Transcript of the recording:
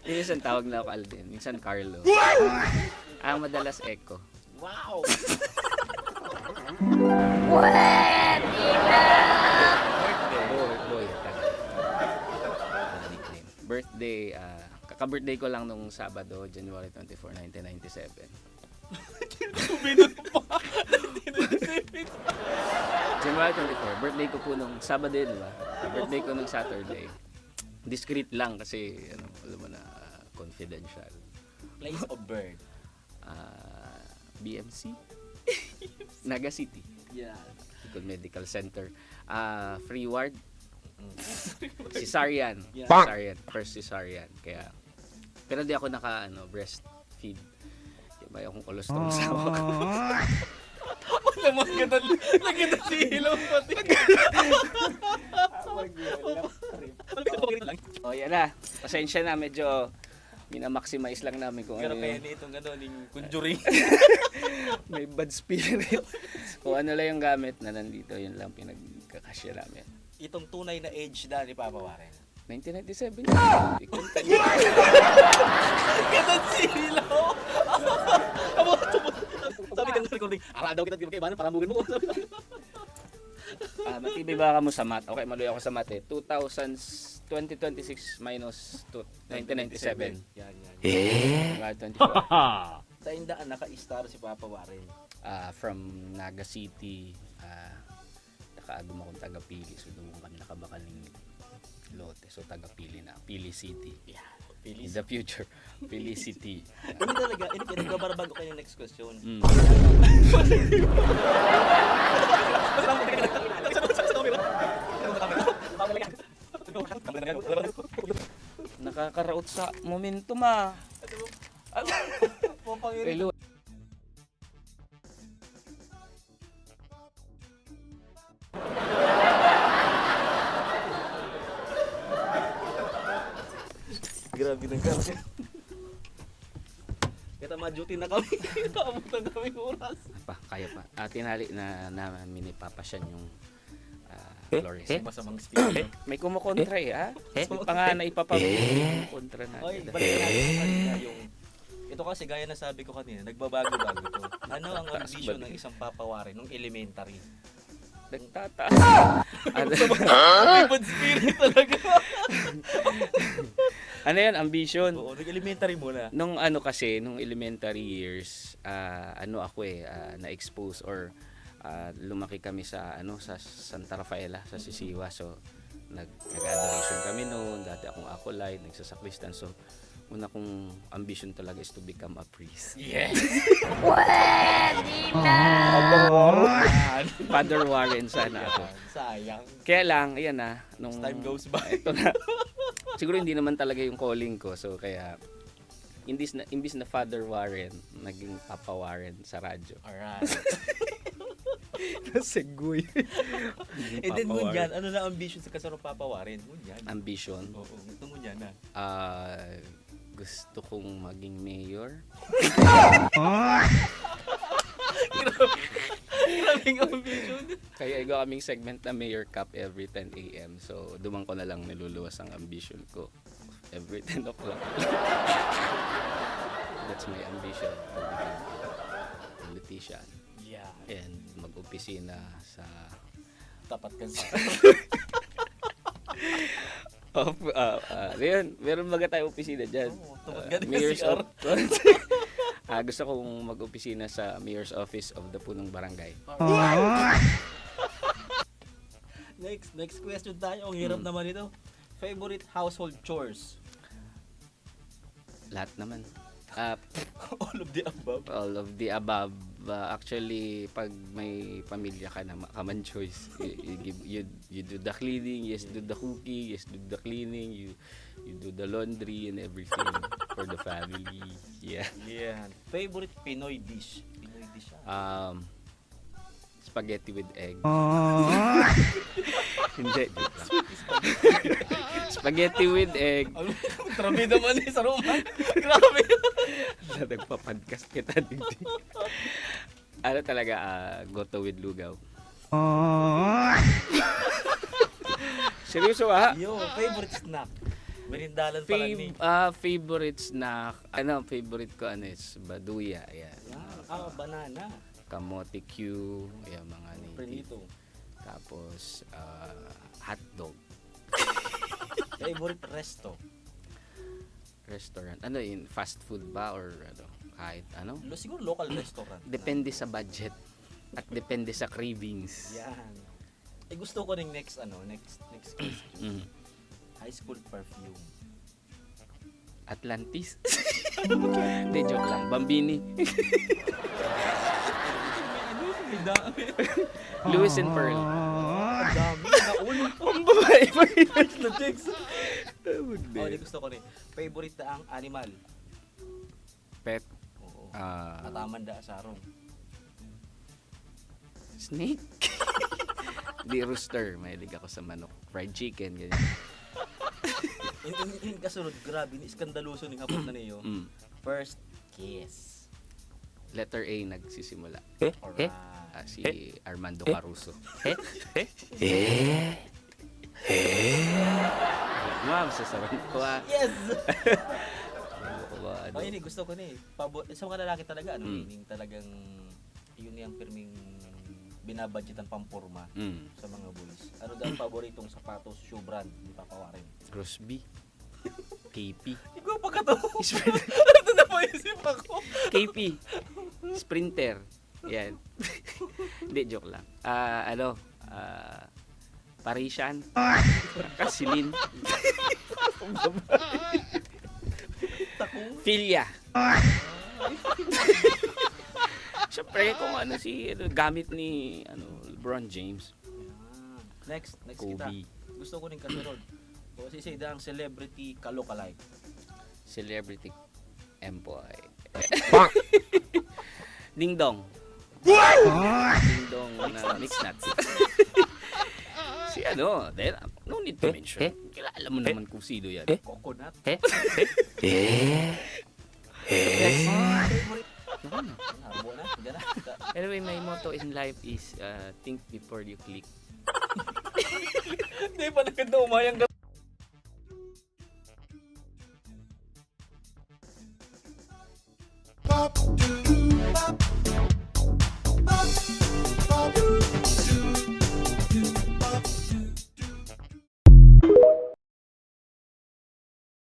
Minsan tawag na ako Alden, minsan Carlo. Ang madalas Echo. Wow! Boy. Nickname. Birthday, kaka-birthday ko lang nung Sabado, January 24, 1997. January 24, birthday ko po nung Sabado, di ba? Birthday ko nung Saturday. Discreet lang kasi, alam mo na, confidential. Place of birth. BMC? Naga City. Yeah. Good Medical Center. Free ward. Cesarean. Yeah. Cesarean. First cesarean. Kaya, pero di ako breastfeed. Yung ba yung kolostrum sa ako. Naman ganda si Hilo pati. Oh, yan na. Pasensya na, medyo minamaximize lang namin kung Pero ano kaya yung nitong yung conjuring. may bad spirit. Kung ano lang yung gamit na nandito, yun lang pinagkakasya namin. Itong tunay na age na ni Papa Warren. 1997. Ganda si Hilo. Sabi ka ng recording, ara daw kita kay Ivan, para mugin mo. Matibay ba ka mo sa math? Okay, maluya ako sa math eh. 2026 minus 1997. Yan. Mga 24. Sa indaan naka-star si Papa Warren. From Naga City, nakaagum akong taga-Pili. So doon kami nakabakal ng lote. So taga-Pili na. Pili City. Yeah. In the future, Pili City. Ini talaga, ini pinagbabago kayo next question. Nakakaraot sa momentum Hello. Grabe ng kami. Kita ma-duty na kami. Naabutan kami oras. Kaya pa. Tinali na namin ni Papa Sian yung Flores. Masamang spirit. May kumukontra May pa nga na ipapakontra natin. Oy, balik natin yung ito kasi gaya na sabi ko kanina, nagbabago-bago to. Ano ang ambition ng isang Papa Warren nung elementary? Nagtataas. Bad spirit talaga. Ano yan? Ambition? Oo, nag-elementary muna. Nung nung elementary years, na-expose or lumaki kami sa sa Santa Rafaela, sa Sisiwa. So, nag-adoration kami noon. Dati akong acolyte, nagsasakristan. So, una kong ambition talaga is to become a priest. Yes! Pwede na! Father Warren sana ako. Sayang. Kaya lang, ayan nung As time goes by. Ito na. Siguro hindi naman talaga yung calling ko. So, kaya, imbis na Father Warren, naging Papa Warren sa radyo. Alright. Nasegoy. And then ngunyan, ano na ambition sa kasarong Papa Warren? Ngunyan. Ambition? Oo, ito ngunyan na. Gusto kong maging mayor. Grabing ambition. Kaya igo kaming segment na Mayor Cup every 10 a.m. So, duman ko na lang niluluwas ang ambition ko every 10 o'clock. That's my ambition to become a politician. Yeah. And mag-opisina sa Tapat ka sa meron baga tayo opisina dyan. Tapat ka din Mayor's CR. gusto kong mag-opisina sa Mayor's Office of the Punong Barangay. Next question tayo. Ang hirap naman ito. Favorite household chores? Lahat naman. All of the above. All of the above. Actually, pag may pamilya ka na, common choice. You do the cleaning, yes, do the cooking, yes, do the cleaning, you do the laundry and everything for the family. Yeah. Yeah. Favorite Pinoy dish? Pinoy dish. Spaghetti with egg. Hindi. Spaghetti with egg. Trabi naman sa Roman. Grabe. Nagpa-podcast kita dito. Talaga, goto with lugaw. Seryoso Yo, favorite snack? Menindalan pala ni. Favorite snack, favorite ko is baduya, yan. Banana. Kamote Q, yan mga native. Prenito. Tapos, hotdog. Favorite resto. Restaurant. Ano yun? Fast food ba? Or kahit ano? Siguro local restaurant. Depende sa budget. At depende sa cravings. Yan. Gusto ko ng next question. Mm. High school perfume. Atlantis? Hindi, joke lang. Bambini. May dami. Lewis and Pearl. Ang dami. Naulo ko. Ang babae pa yun. Na chicks. Tawag din. Gusto ko rin. Favorite na ang animal. Pet. Oo. Ah, Katamanda sarong. snake. Di rooster. Mahilig ako sa manok. Fried chicken. Ganyan. Yung kasunod, grabe, iskandaluso ng hapon na niyo. Mm. First kiss. Letter A nagsisimula. Alright. Si Armando Caruso. Ma'am, sasabihin ko Yes! ano. Ay, gusto ko na sa mga lalaki talaga, meaning talagang yun yung pirming binabudgetan pampurma sa mga boys. Ano daw ang paboritong sapatos, shoe brand, di papawarin? Crosby. KP. Ikaw pa ka to. Ito na po isip ako. KP. Sprinter. Yan. Hindi, joke lang. Parisian. Kasilin. Filia. Siyempre kung gamit ni LeBron James. Next Kobe. kita. Gusto ko rin kasunod. O si Seda ang celebrity kalokalike. Celebrity employee. Ding Dong. Ding Dong na mix nuts. Si no need to mention. Kilala mo naman kung sino yan. Coconut. Harbo na. Diyan na. Anyway, my motto in life is think before you click. Hindi pa naganda umayang Pop.